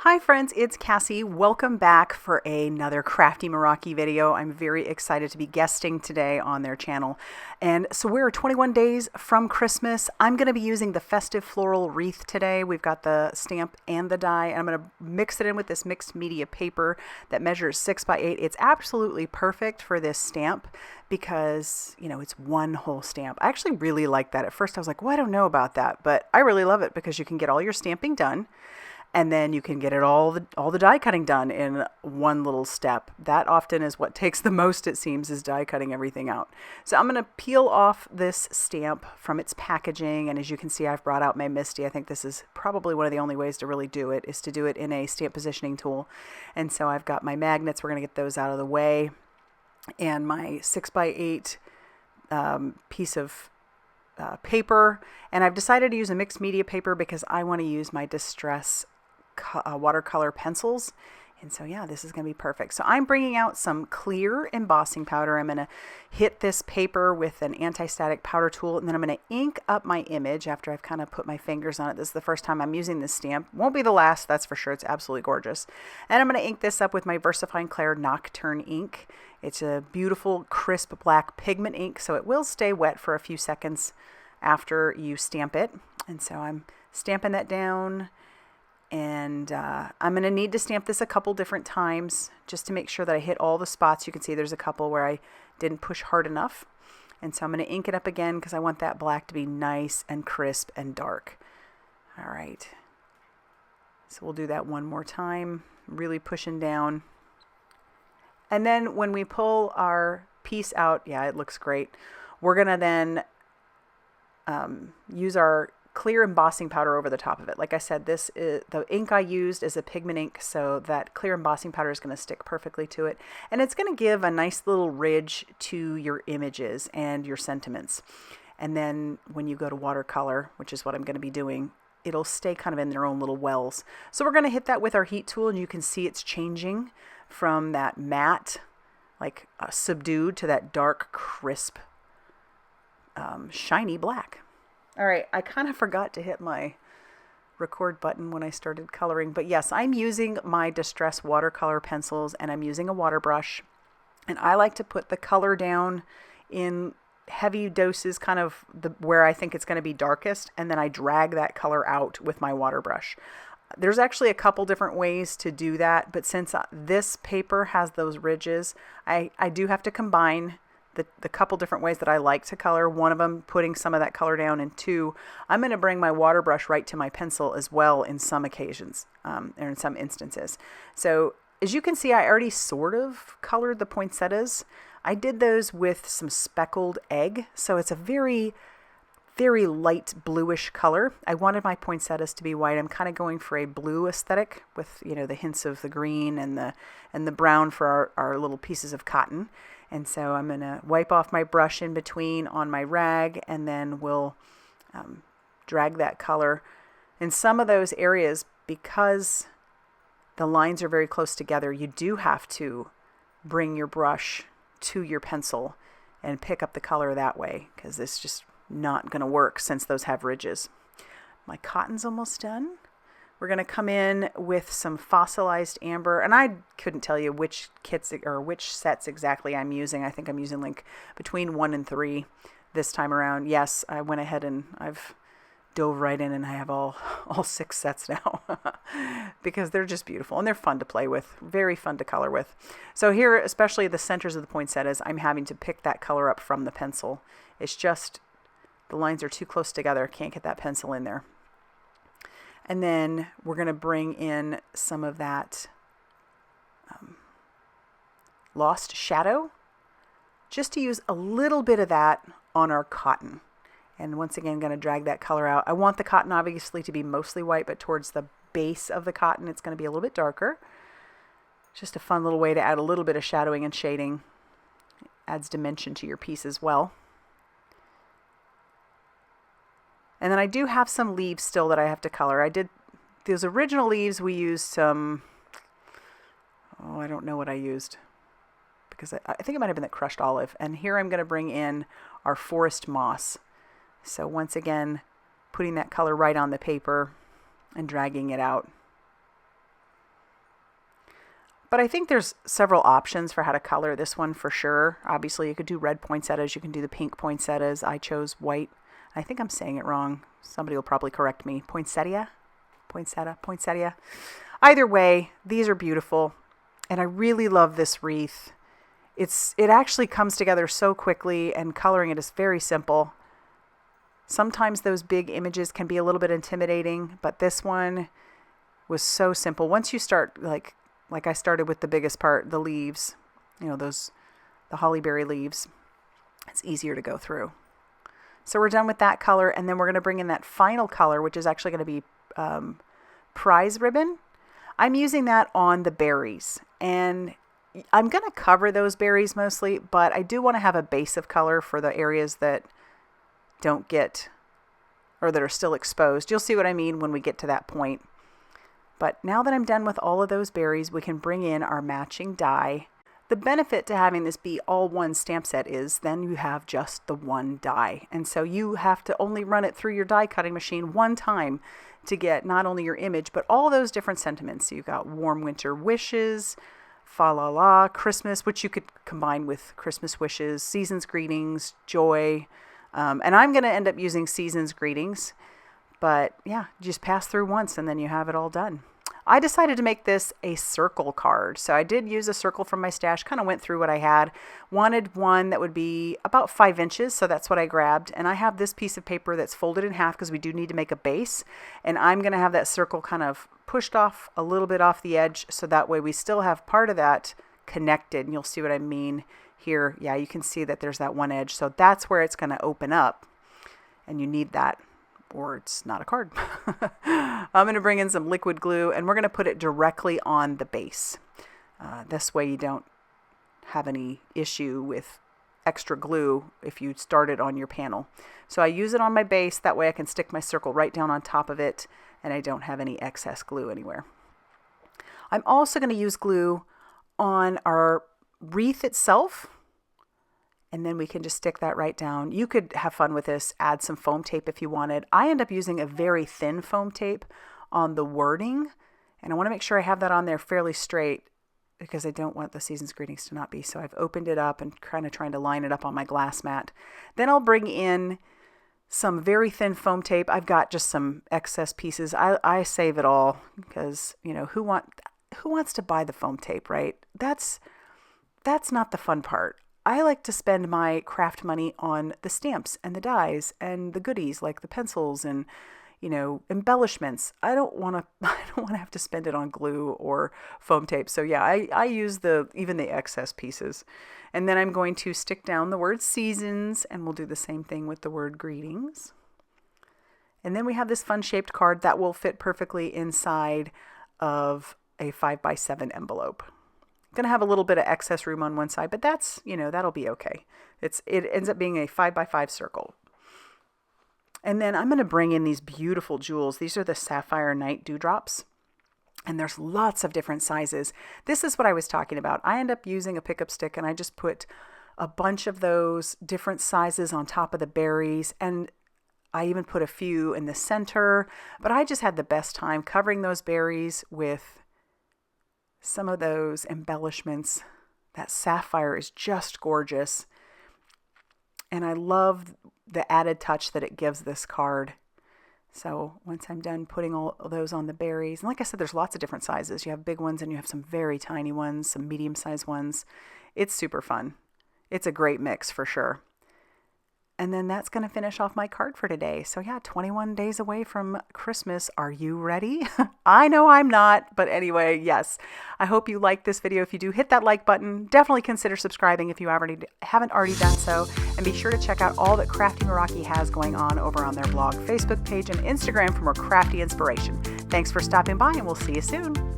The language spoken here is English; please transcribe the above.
Hi friends, it's Cassie. Welcome back for another Crafty Meraki video. I'm very excited to be guesting today on their channel. And so we're 21 days from Christmas. I'm going to be using the festive floral wreath today. We've got the stamp and the die, and I'm going to mix it in with this mixed media paper that measures 6 by 8. It's absolutely perfect for this stamp because, you know, it's one whole stamp. I actually really like that. At first I was like, well, I don't know about that, but I really love it because you can get all your stamping done. And then you can get it all the die cutting done in one little step. That often is what takes the most, it seems, is die cutting everything out. So I'm going to peel off this stamp from its packaging. And as you can see, I've brought out my Misty. I think this is probably one of the only ways to really do it, is to do it in a stamp positioning tool. And so I've got my magnets. We're going to get those out of the way. And my 6 by 8 piece of paper. And I've decided to use a mixed media paper because I want to use my Distress watercolor pencils. And so yeah, this is going to be perfect. So I'm bringing out some clear embossing powder. I'm going to hit this paper with an anti-static powder tool, and then I'm going to ink up my image after I've kind of put my fingers on it. This is the first time I'm using this stamp. Won't be the last, that's for sure. It's absolutely gorgeous. And I'm going to ink this up with my VersaFine Clair Nocturne ink. It's a beautiful crisp black pigment ink, so it will stay wet for a few seconds after you stamp it. And so I'm stamping that down. And I'm going to need to stamp this a couple different times just to make sure that I hit all the spots. You can see there's a couple where I didn't push hard enough. And so I'm going to ink it up again because I want that black to be nice and crisp and dark. All right. So we'll do that one more time, really pushing down. And then when we pull our piece out, yeah, it looks great. We're going to then use our clear embossing powder over the top of it. Like I said, this is the ink I used is a pigment ink, so that clear embossing powder is going to stick perfectly to it, and it's going to give a nice little ridge to your images and your sentiments. And then when you go to watercolor, which is what I'm going to be doing, it'll stay kind of in their own little wells. So we're going to hit that with our heat tool, and you can see it's changing from that matte, like subdued, to that dark, crisp, shiny black. All right, I kind of forgot to hit my record button when I started coloring, but yes, I'm using my Distress watercolor pencils, and I'm using a water brush, and I like to put the color down in heavy doses, kind of where I think it's going to be darkest, and then I drag that color out with my water brush. There's actually a couple different ways to do that, but since this paper has those ridges, I do have to combine the couple different ways that I like to color. One of them, putting some of that color down, and two, I'm going to bring my water brush right to my pencil as well in some occasions, or in some instances. So as you can see, I already sort of colored the poinsettias. I did those with some speckled egg, so it's a very, very light bluish color. I wanted my poinsettias to be white. I'm kind of going for a blue aesthetic with, you know, the hints of the green and the brown for our little pieces of cotton. And so I'm going to wipe off my brush in between on my rag, and then we'll drag that color. In some of those areas, because the lines are very close together, you do have to bring your brush to your pencil and pick up the color that way, because it's just not going to work since those have ridges. My cotton's almost done. We're going to come in with some fossilized amber, and I couldn't tell you which kits or which sets exactly I'm using. I think I'm using like between 1 and 3 this time around. Yes, I went ahead and I've dove right in, and I have all 6 sets now because they're just beautiful and they're fun to play with, very fun to color with. So here, especially the centers of the poinsettias, I'm having to pick that color up from the pencil. It's just the lines are too close together. I can't get that pencil in there. And then we're going to bring in some of that lost shadow, just to use a little bit of that on our cotton. And once again, going to drag that color out. I want the cotton obviously to be mostly white, but towards the base of the cotton, it's going to be a little bit darker. Just a fun little way to add a little bit of shadowing and shading. Adds dimension to your piece as well. And then I do have some leaves still that I have to color. I did those original leaves. We used some, I don't know what I used, because I think it might have been that crushed olive. And here I'm going to bring in our forest moss. So once again, putting that color right on the paper and dragging it out. But I think there's several options for how to color this one for sure. Obviously, you could do red poinsettias. You can do the pink poinsettias. I chose white. I think I'm saying it wrong. Somebody will probably correct me. Poinsettia? Poinsettia. Either way, these are beautiful. And I really love this wreath. It actually comes together so quickly, and coloring it is very simple. Sometimes those big images can be a little bit intimidating, but this one was so simple. Once you start, like I started with the biggest part, the leaves, the hollyberry leaves, it's easier to go through. So we're done with that color, and then we're going to bring in that final color, which is actually going to be prize ribbon. I'm using that on the berries, and I'm going to cover those berries mostly, but I do want to have a base of color for the areas that don't get, or that are still exposed. You'll see what I mean when we get to that point. But now that I'm done with all of those berries, we can bring in our matching die. The benefit to having this be all one stamp set is then you have just the one die. And so you have to only run it through your die cutting machine one time to get not only your image, but all those different sentiments. So you've got warm winter wishes, fa la la, Christmas, which you could combine with Christmas wishes, season's greetings, joy. And I'm going to end up using season's greetings. But yeah, just pass through once and then you have it all done. I decided to make this a circle card. So I did use a circle from my stash, kind of went through what I had. Wanted one that would be about 5 inches, so that's what I grabbed. And I have this piece of paper that's folded in half because we do need to make a base. And I'm going to have that circle kind of pushed off a little bit off the edge, so that way we still have part of that connected. And you'll see what I mean here. Yeah, you can see that there's that one edge. So that's where it's going to open up. And you need that, or it's not a card. I'm going to bring in some liquid glue, and we're going to put it directly on the base. This way you don't have any issue with extra glue if you start it on your panel. So I use it on my base. That way I can stick my circle right down on top of it, and I don't have any excess glue anywhere. I'm also going to use glue on our wreath itself, and then we can just stick that right down. You could have fun with this, add some foam tape if you wanted. I end up using a very thin foam tape on the wording, and I want to make sure I have that on there fairly straight because I don't want the season's greetings to not be. So I've opened it up and kind of trying to line it up on my glass mat. Then I'll bring in some very thin foam tape. I've got just some excess pieces. I save it all because, who wants to buy the foam tape, right? That's not the fun part. I like to spend my craft money on the stamps and the dies and the goodies like the pencils and, embellishments. I don't want to have to spend it on glue or foam tape. So yeah, I use even the excess pieces. And then I'm going to stick down the word seasons, and we'll do the same thing with the word greetings. And then we have this fun shaped card that will fit perfectly inside of a 5x7 envelope. Going to have a little bit of excess room on one side, but that's, that'll be okay. It ends up being a 5x5 circle. And then I'm going to bring in these beautiful jewels. These are the Sapphire Night Dewdrops, and there's lots of different sizes. This is what I was talking about. I end up using a pickup stick, and I just put a bunch of those different sizes on top of the berries, and I even put a few in the center, but I just had the best time covering those berries with some of those embellishments. That sapphire is just gorgeous. And I love the added touch that it gives this card. So once I'm done putting all of those on the berries, and like I said, there's lots of different sizes. You have big ones and you have some very tiny ones, some medium-sized ones. It's super fun. It's a great mix for sure. And then that's going to finish off my card for today. So yeah, 21 days away from Christmas. Are you ready? I know I'm not, but anyway, yes. I hope you liked this video. If you do, hit that like button. Definitely consider subscribing if you haven't already done so. And be sure to check out all that Crafty Meraki has going on over on their blog, Facebook page, and Instagram for more crafty inspiration. Thanks for stopping by, and we'll see you soon.